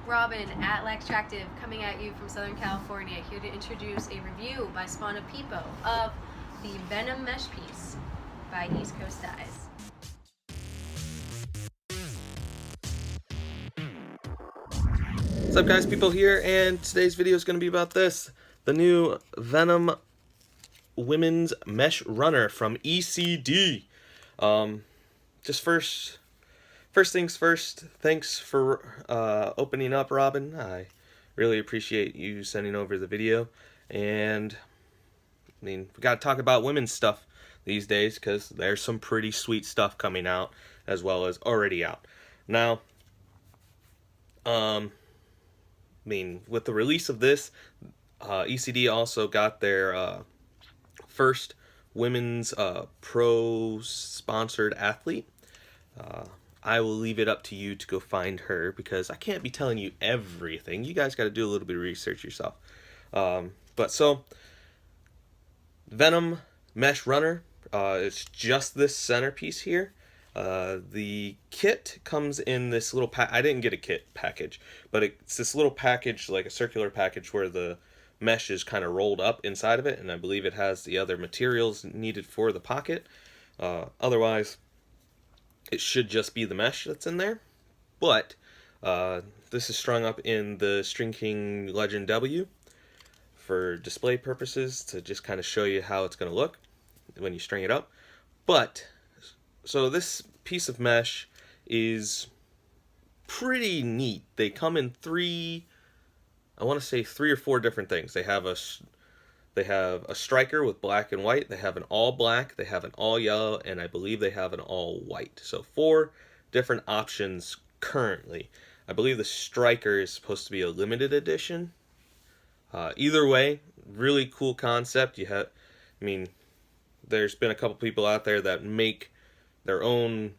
Robin at Laxtractive coming at you from Southern California, here to introduce a review by Spawn of Peepo of the Venom mesh piece by East Coast Dyes. What's up guys, People here, and today's video is going to be about this. The new Venom Women's Mesh Runner from ECD. Just first things first, thanks for opening up, Robin. I really appreciate you sending over the video. And, I mean, we got to talk about women's stuff these days, because there's some pretty sweet stuff coming out, as well as already out. Now, I mean, with the release of this, ECD also got their first women's pro-sponsored athlete. I will leave it up to you to go find her, because I can't be telling you everything. You guys got to do a little bit of research yourself. But so, Venom Mesh Runner, it's just this centerpiece here. The kit comes in this little I didn't get a kit package, but it's this little package, like a circular package, where the mesh is kind of rolled up inside of it, and I believe it has the other materials needed for the pocket. Otherwise, it should just be the mesh that's in there. But this is strung up in the String King Legend W for display purposes, to just kind of show you how it's going to look when you string it up. But so this piece of mesh is pretty neat. They come in I want to say three or four different things. They have a striker with black and white. They have an all black. They have an all yellow, and I believe they have an all white. So 4 different options currently. I believe the striker is supposed to be a limited edition. Either way, really cool concept. I mean, there's been a couple people out there that make their own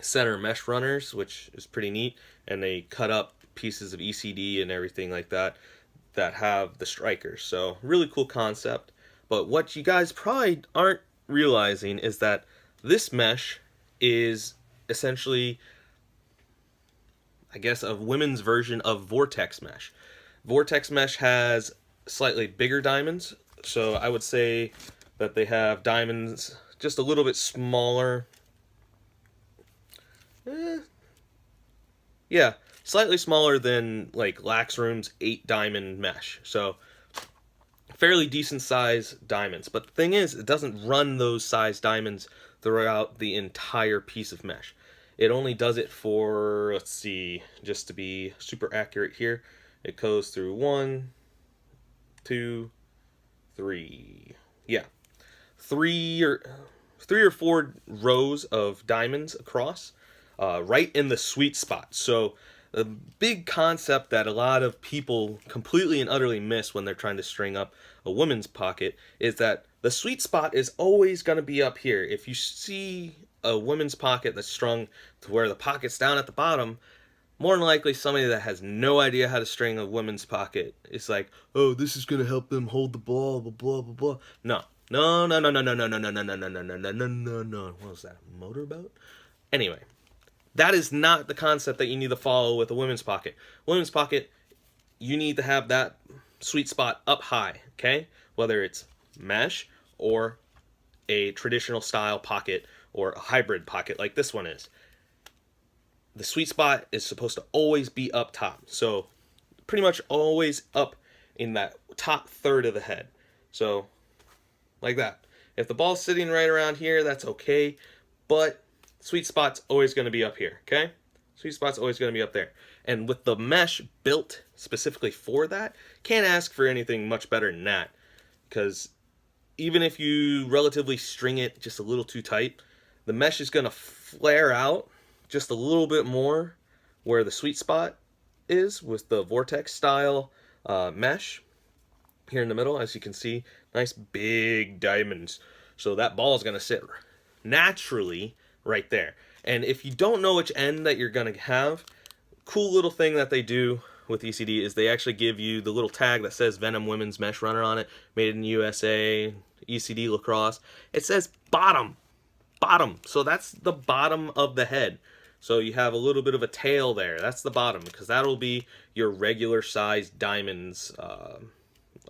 center mesh runners, which is pretty neat, and they cut up pieces of ECD and everything like that have the strikers. So really cool concept. But what you guys probably aren't realizing is that this mesh is essentially, I guess, a women's version of Vortex mesh. Vortex mesh has slightly bigger diamonds, so I would say that they have diamonds just a little bit smaller. Yeah, slightly smaller than like Laxroom's 8 diamond mesh. So fairly decent size diamonds. But the thing is, it doesn't run those size diamonds throughout the entire piece of mesh. It only does it for, let's see, just to be super accurate here, it goes through 1, 2, 3. Yeah. 3 or 4 rows of diamonds across, right in the sweet spot. So the big concept that a lot of people completely and utterly miss when they're trying to string up a woman's pocket is that the sweet spot is always going to be up here. If you see a woman's pocket that's strung to where the pocket's down at the bottom, more than likely somebody that has no idea how to string a woman's pocket is like, oh, this is going to help them hold the ball, blah, blah, blah, blah. No. No. What was that, a motorboat? Anyway, that is not the concept that you need to follow with a women's pocket. Women's pocket, you need to have that sweet spot up high, okay? Whether it's mesh or a traditional style pocket or a hybrid pocket like this one is. The sweet spot is supposed to always be up top. So pretty much always up in that top third of the head. So like that. If the ball's sitting right around here, that's okay. But sweet spot's always going to be up here, okay? Sweet spot's always going to be up there. And with the mesh built specifically for that, can't ask for anything much better than that. Because even if you relatively string it just a little too tight, the mesh is going to flare out just a little bit more where the sweet spot is with the Vortex style mesh here in the middle. As you can see, nice big diamonds. So that ball is going to sit naturally right there. And if you don't know which end that you're going to have, cool little thing that they do with ECD is they actually give you the little tag that says Venom Women's Mesh Runner on it, made in USA, ECD Lacrosse. It says bottom. So that's the bottom of the head. So you have a little bit of a tail there. That's the bottom, because that'll be your regular size diamonds.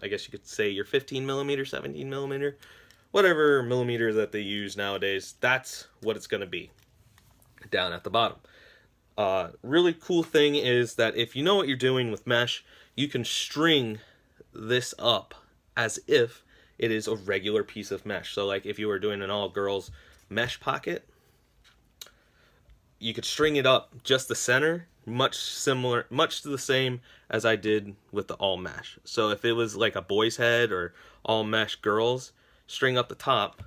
I guess you could say your 15 millimeter, 17 millimeter, whatever millimeter that they use nowadays. That's what it's going to be down at the bottom. Really cool thing is that if you know what you're doing with mesh, you can string this up as if it is a regular piece of mesh. So like if you were doing an all girls mesh pocket, you could string it up just the center, much similar, much to the same as I did with the all mesh. So if it was like a boy's head or all mesh girls, string up the top,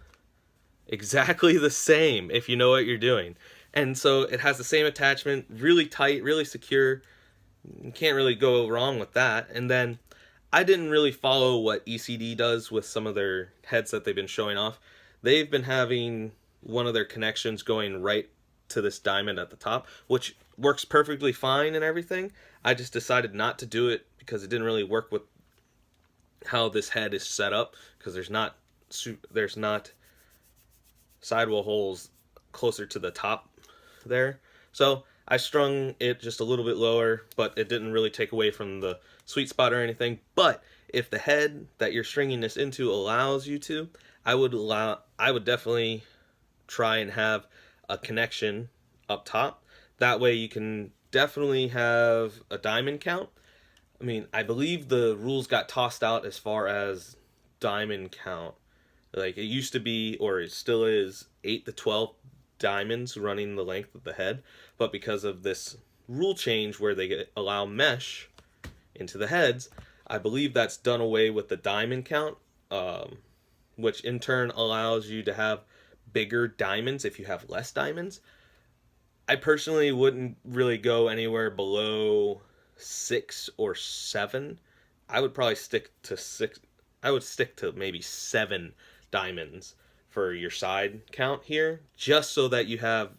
exactly the same if you know what you're doing. And so it has the same attachment, really tight, really secure. You can't really go wrong with that. And then I didn't really follow what ECD does with some of their heads that they've been showing off. They've been having one of their connections going right to this diamond at the top, which works perfectly fine and everything. I just decided not to do it because it didn't really work with how this head is set up, because there's not sidewall holes closer to the top there. So I strung it just a little bit lower, but it didn't really take away from the sweet spot or anything. But if the head that you're stringing this into allows you to, I would definitely try and have a connection up top. That way you can definitely have a diamond count. I mean, I believe the rules got tossed out as far as diamond count. Like it used to be, or it still is, 8 to 12 diamonds running the length of the head, but because of this rule change where they allow mesh into the heads, I believe that's done away with the diamond count, which in turn allows you to have bigger diamonds if you have less diamonds. I personally wouldn't really go anywhere below 6 or 7. I would probably stick to 6. I would stick to maybe 7 diamonds for your side count here, just so that you have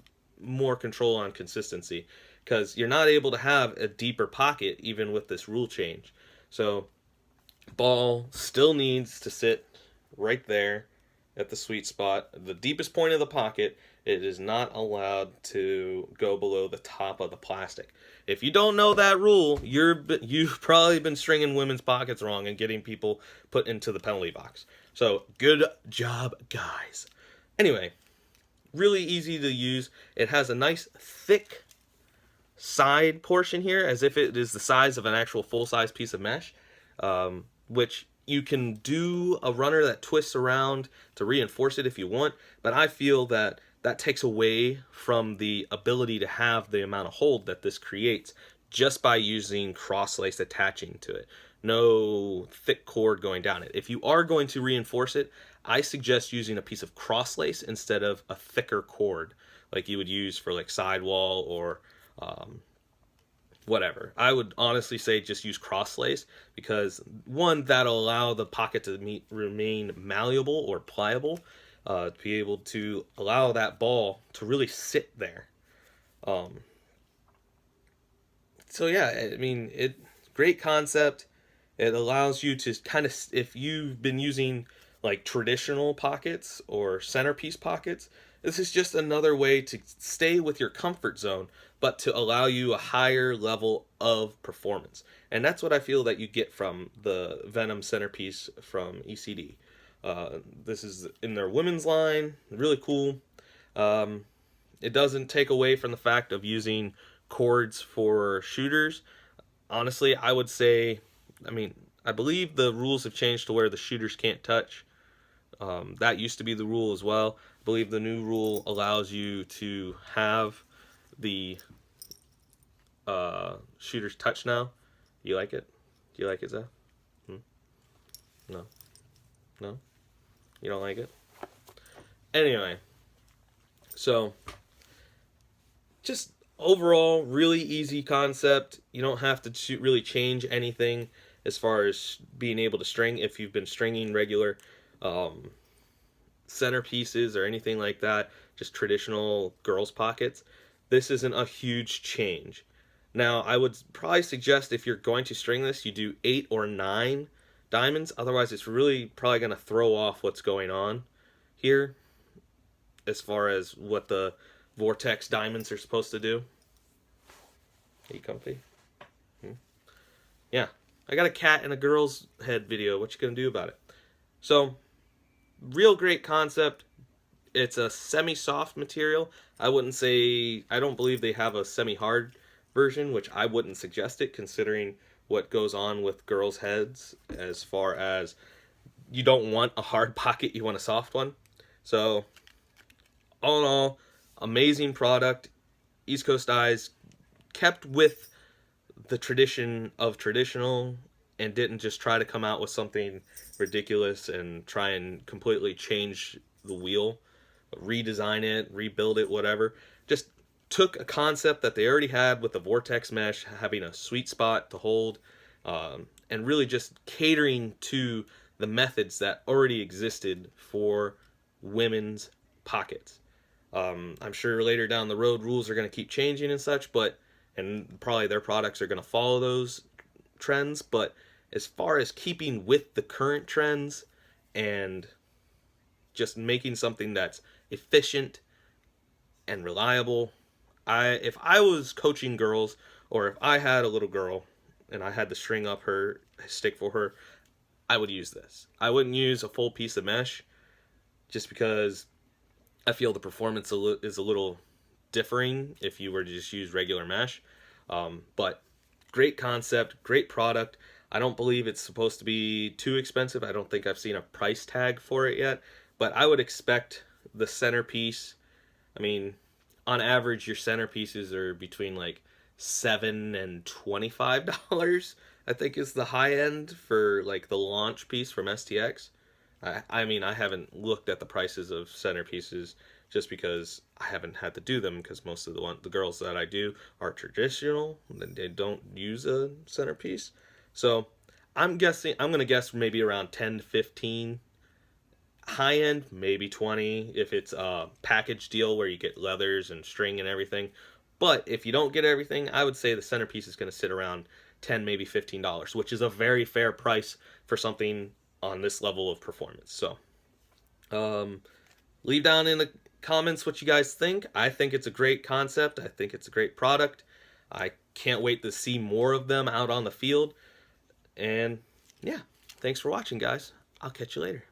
more control on consistency, because you're not able to have a deeper pocket even with this rule change. So ball still needs to sit right there at the sweet spot, the deepest point of the pocket. It is not allowed to go below the top of the plastic. If you don't know that rule, you've probably been stringing women's pockets wrong and getting people put into the penalty box. So good job, guys. Anyway, really easy to use. It has a nice thick side portion here, as if it is the size of an actual full-size piece of mesh, which you can do a runner that twists around to reinforce it if you want, but I feel that that takes away from the ability to have the amount of hold that this creates just by using cross lace attaching to it. No thick cord going down it. If you are going to reinforce it, I suggest using a piece of cross lace instead of a thicker cord like you would use for like sidewall or whatever. I would honestly say just use cross lace, because one, that'll allow the pocket to remain malleable or pliable, to be able to allow that ball to really sit there. So yeah, I mean, great concept. It allows you to kind of, if you've been using like traditional pockets or centerpiece pockets, this is just another way to stay with your comfort zone, but to allow you a higher level of performance. And that's what I feel that you get from the Venom centerpiece from ECD. This is in their women's line, really cool. It doesn't take away from the fact of using cords for shooters. Honestly, I would say, I mean, I believe the rules have changed to where the shooters can't touch. That used to be the rule as well. I believe the new rule allows you to have the shooters touch now. You like it? Do you like it, Zeph? No? No? You don't like it? Anyway, so just overall, really easy concept. You don't have to really change anything as far as being able to string if you've been stringing regular centerpieces or anything like that, just traditional girls' pockets. This isn't a huge change. Now, I would probably suggest if you're going to string this, you do 8 or 9 diamonds. Otherwise, it's really probably going to throw off what's going on here as far as what the vortex diamonds are supposed to do. Are you comfy? Yeah. I got a cat in a girl's head video. What you gonna do about it? So, real great concept. It's a semi-soft material. I wouldn't say, I don't believe they have a semi-hard version, which I wouldn't suggest it considering what goes on with girls' heads as far as you don't want a hard pocket, you want a soft one. So, all in all, amazing product. East Coast Eyes kept with the tradition of traditional and didn't just try to come out with something ridiculous and try and completely change the wheel, redesign it, rebuild it, whatever. Just took a concept that they already had with the vortex mesh having a sweet spot to hold, and really just catering to the methods that already existed for women's pockets. I'm sure later down the road rules are going to keep changing and such, but and probably their products are going to follow those trends. But as far as keeping with the current trends and just making something that's efficient and reliable, if I was coaching girls, or if I had a little girl and I had to string up her stick for her, I would use this. I wouldn't use a full piece of mesh just because I feel the performance is a little differing if you were to just use regular mesh. But great concept, great product. I don't believe it's supposed to be too expensive. I don't think I've seen a price tag for it yet, but I would expect the centerpiece. I mean, on average, your centerpieces are between like $7 and $25. I think is the high end for like the launch piece from STX. I mean, I haven't looked at the prices of centerpieces just because I haven't had to do them, because most of the girls that I do are traditional and they don't use a centerpiece. So I'm gonna guess maybe around 10 to 15. High end, maybe 20 if it's a package deal where you get leathers and string and everything. But if you don't get everything, I would say the centerpiece is going to sit around $10, maybe $15, which is a very fair price for something on this level of performance. So, leave down in the comments what you guys think. I think it's a great concept. I think it's a great product. I can't wait to see more of them out on the field. And yeah, thanks for watching, guys. I'll catch you later.